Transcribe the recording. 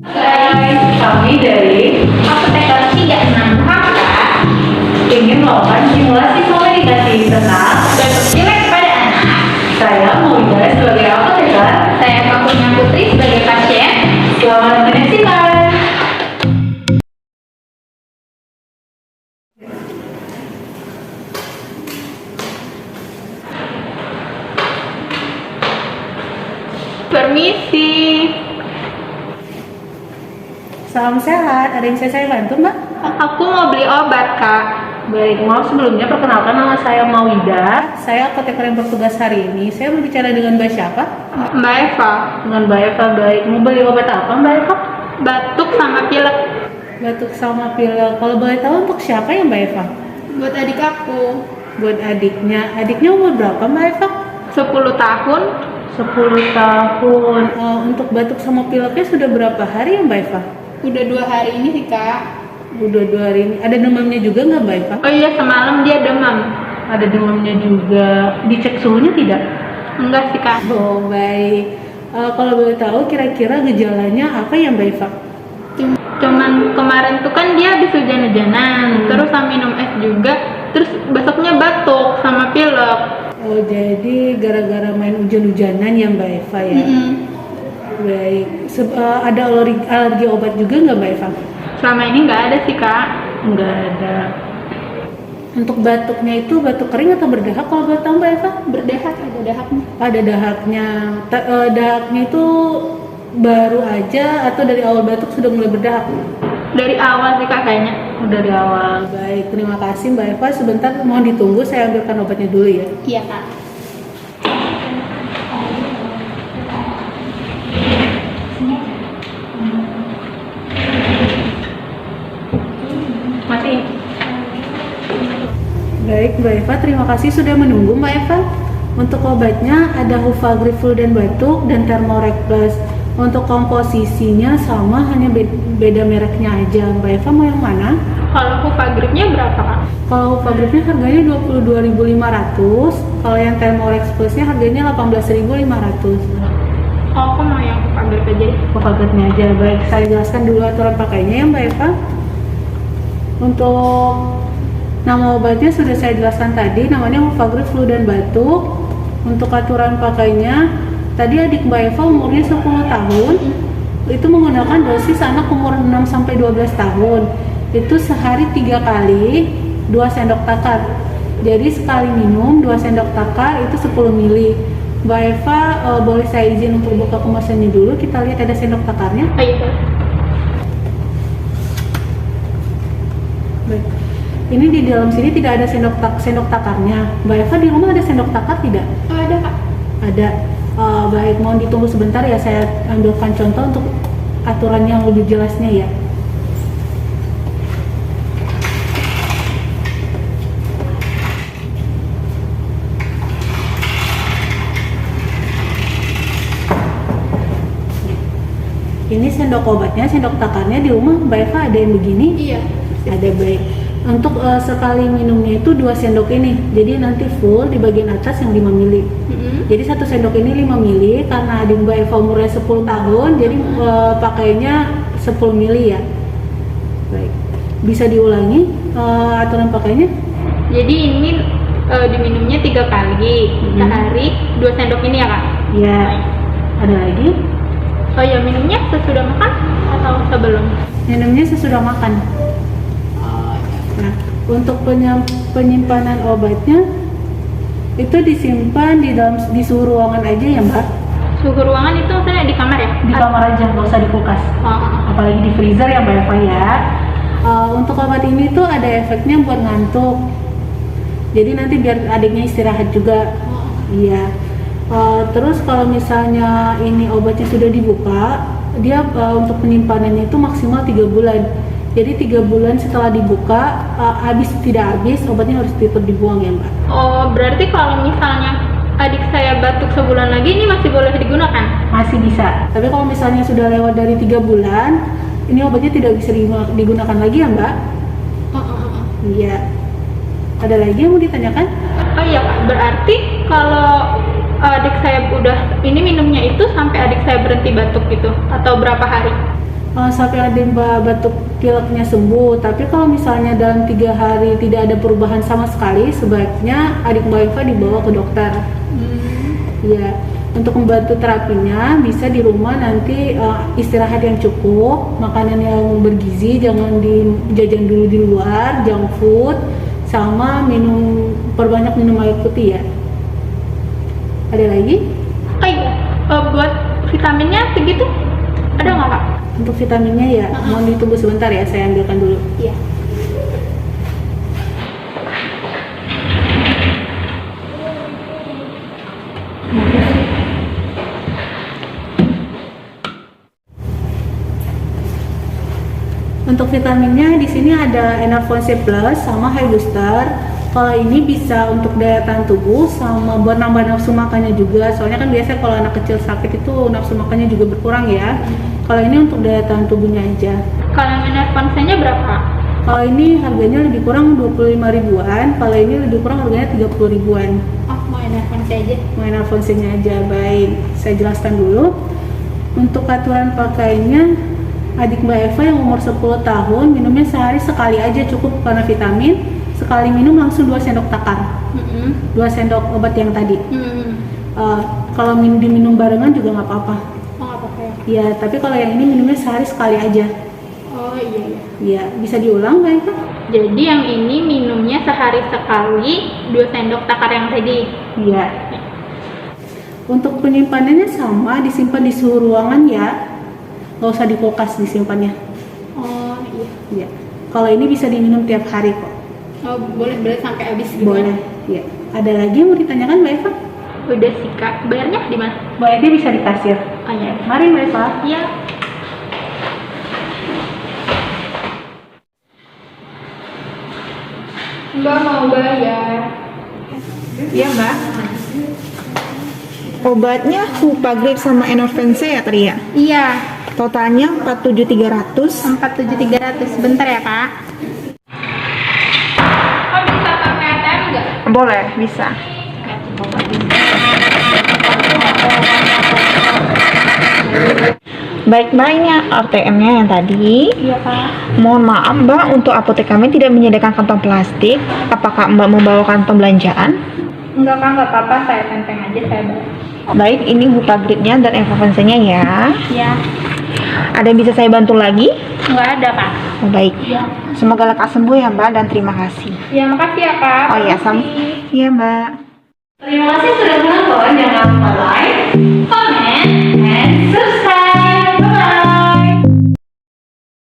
Hai, kami dari Apoteker 36 HK ingin melakukan simulasi komunikasi tentang batuk pilek pada anak. saya Mauida sebagai apoteker. Saya Pakunya Putri sebagai pasien. Selamat menyaksikan. Permisi. Salam sehat, ada yang bisa saya bantu mbak? Aku mau beli obat, Kak. Baik, maaf sebelumnya perkenalkan nama saya Mauida. Saya apoteker yang bertugas hari ini. Saya berbicara dengan mbak siapa? Mbak Eva. Dengan mbak Eva. Baik, mau beli obat apa mbak Eva? Batuk sama pilek Batuk sama pilek. Kalau boleh tahu untuk siapa ya mbak Eva? buat adik aku. Buat adiknya. Adiknya umur berapa mbak Eva? 10 tahun. 10 tahun. Untuk batuk sama pileknya sudah berapa hari ya mbak Eva? Udah 2 hari ini sih, Kak. Udah 2 hari ini. Ada demamnya juga nggak mbak Eva? Oh iya, semalam dia demam. Ada demamnya juga. Dicek suhunya tidak? Enggak sih, Kak. Oh baik. Kalau boleh tahu kira-kira gejalanya apa ya mbak Eva? Cuman kemarin tuh kan dia habis hujan-hujanan, terus sama minum es juga, terus besoknya batuk sama pilek. Oh jadi gara-gara main hujan-hujanan ya mbak Eva ya? Baik. Ada alergi obat juga nggak mbak Eva? Selama ini nggak ada sih, Kak. Nggak ada. Untuk batuknya itu batuk kering atau berdahak kalau boleh tahu mbak Eva? Berdahak, ada dahaknya. Ada dahaknya. Dahaknya itu baru aja atau dari awal batuk sudah mulai berdahak? Dari awal sih, Kak, kayaknya. Dari awal. Baik, terima kasih mbak Eva. Sebentar mohon ditunggu, saya ambilkan obatnya dulu ya. Iya, Kak. Mati. Baik mbak Eva, terima kasih sudah menunggu mbak Eva. Untuk obatnya ada Hufagrip flu dan batuk dan Thermorex Plus. Untuk komposisinya sama, hanya beda mereknya aja. Mbak Eva mau yang mana? Kalau Hufagripnya berapa, Kak? Kalau Hufagripnya harganya 22.500. Kalau yang Thermorex Plusnya harganya 18.500. Oh, aku mau yang Hufagrip aja deh. Hufagripnya aja. Baik, saya jelaskan dulu aturan pakainya ya mbak Eva. Untuk nama obatnya sudah saya jelaskan tadi, namanya Hufagrip flu dan batuk. Untuk aturan pakainya, tadi adik mbak Eva umurnya 10 tahun, itu menggunakan dosis anak umur 6-12 tahun. Itu sehari 3 kali 2 sendok takar. Jadi sekali minum 2 sendok takar itu 10 mili. Mbak Eva, boleh saya izin untuk buka kemasannya dulu, kita lihat ada sendok takarnya. Oh, iya, Kak. Baik. Ini di dalam sini tidak ada sendok takarnya. Mbak Eva di rumah ada sendok takar tidak? Oh, ada, Kak. Ada. Baik, mohon ditunggu sebentar ya, saya ambilkan contoh untuk aturan yang lebih jelasnya ya. Ini sendok obatnya, sendok takarnya di rumah Mbak Eva ada yang begini? Iya. Ada. Baik. Untuk sekali minumnya itu 2 sendok ini. Jadi nanti full di bagian atas yang 5 mili. Jadi 1 sendok ini 5 mili, karena adik Mbak Eva umurnya 10 tahun, jadi pakainya 10 mili ya. Baik. Bisa diulangi aturan pakainya? Jadi ini diminumnya 3 kali sehari, 2 sendok ini ya, Kak? Ya. Ada lagi? Oh ya, minumnya sesudah makan atau sebelum? Minumnya sesudah makan. Nah, untuk penyimpanan obatnya itu disimpan di suhu ruangan aja ya mbak? Suhu ruangan itu maksudnya di kamar ya? Di kamar aja, nggak usah di kulkas. Apalagi di freezer ya mbak Eva ya. Untuk obat ini tuh ada efeknya buat ngantuk. Jadi nanti biar adiknya istirahat juga. Iya. Terus kalau misalnya ini obatnya sudah dibuka, dia untuk penyimpanannya itu maksimal 3 bulan. Jadi 3 bulan setelah dibuka, tidak habis, obatnya harus tetap dibuang ya mbak. Oh, berarti kalau misalnya adik saya batuk sebulan lagi, ini masih boleh digunakan? Masih bisa. Tapi kalau misalnya sudah lewat dari 3 bulan, ini obatnya tidak bisa digunakan lagi ya mbak. Iya. Ada lagi yang mau ditanyakan? Oh iya, Kak, berarti kalau adik saya udah ini minumnya itu sampai adik saya berhenti batuk gitu, atau berapa hari? sampai ada Mbak batuk pileknya sembuh. Tapi kalau misalnya dalam 3 hari tidak ada perubahan sama sekali, sebaiknya adik Mbak Eva dibawa ke dokter. Ya, untuk membantu terapinya bisa di rumah nanti istirahat yang cukup, makanan yang bergizi, jangan dijajan dulu di luar, junk food, sama perbanyak minum air putih ya. Ada lagi? Oh iya, buat vitaminnya segitu ada nggak Kak? Untuk vitaminnya ya, mohon ditunggu sebentar ya, saya ambilkan dulu. Iya. Untuk vitaminnya di sini ada Enervon C Plus sama High Booster. Kalau ini bisa untuk daya tahan tubuh sama buat nambah nafsu makannya juga. Soalnya kan biasanya kalau anak kecil sakit itu nafsu makannya juga berkurang ya. Kalau ini untuk daya tahan tubuhnya aja. Kalau yang Enervon C-nya berapa? Kalau ini harganya lebih kurang 25 ribuan, kalau ini lebih kurang harganya 30 ribuan. Oh, mau Enervon C aja. Mau Enervon C-nya aja, baik. Saya jelaskan dulu. Untuk aturan pakainya, adik Mbak Eva yang umur 10 tahun minumnya sehari sekali aja cukup karena vitamin. Sekali minum langsung 2 sendok takar. 2 sendok obat yang tadi. Kalau diminum barengan juga nggak apa-apa. Oh, nggak apa-apa ya? Ya, tapi kalau yang ini minumnya sehari sekali aja. Oh iya. Ya, bisa diulang Mbak Eva? Jadi yang ini minumnya sehari sekali 2 sendok takar yang tadi. Iya. Untuk penyimpanannya sama, disimpan di suhu ruangan ya. Nggak usah di kulkas disimpannya. Oh iya. Iya. Kalau ini bisa diminum tiap hari kok. Oh boleh sampai habis gitu. Boleh. Iya. Ada lagi yang mau ditanyakan Mbak Eva? Udah sih Kak. Bayarnya di mana? Bayarnya bisa di kasir. Oh iya. Mari Mbak Eva. Iya. Mbak mau bayar. Iya Mbak. Obatnya Hupagrip sama Enervon C ya tadi ya? Iya. Totalnya 47.300. 47.300. Bentar ya Kak. Oh bisa pakai ATM nggak? Boleh, bisa. Baik Mbak, ini ATM-nya yang tadi. Iya Kak. Mohon maaf Mbak, untuk apotek kami tidak menyediakan kantong plastik. Apakah Mbak membawa kantong belanjaan? Enggak Kak, nggak apa-apa. Saya tenteng aja, saya bayar. Baik, ini Hupagripnya dan Enervon C-nya ya. Iya. Ada yang bisa saya bantu lagi? Nggak ada Kak. Oh, baik. Iya. Semoga lekas sembuh ya Mbak, dan terima kasih. Ya makasih ya Kak. Oh iya, sama. Iya Mbak. Terima kasih sudah menonton. Jangan lupa like,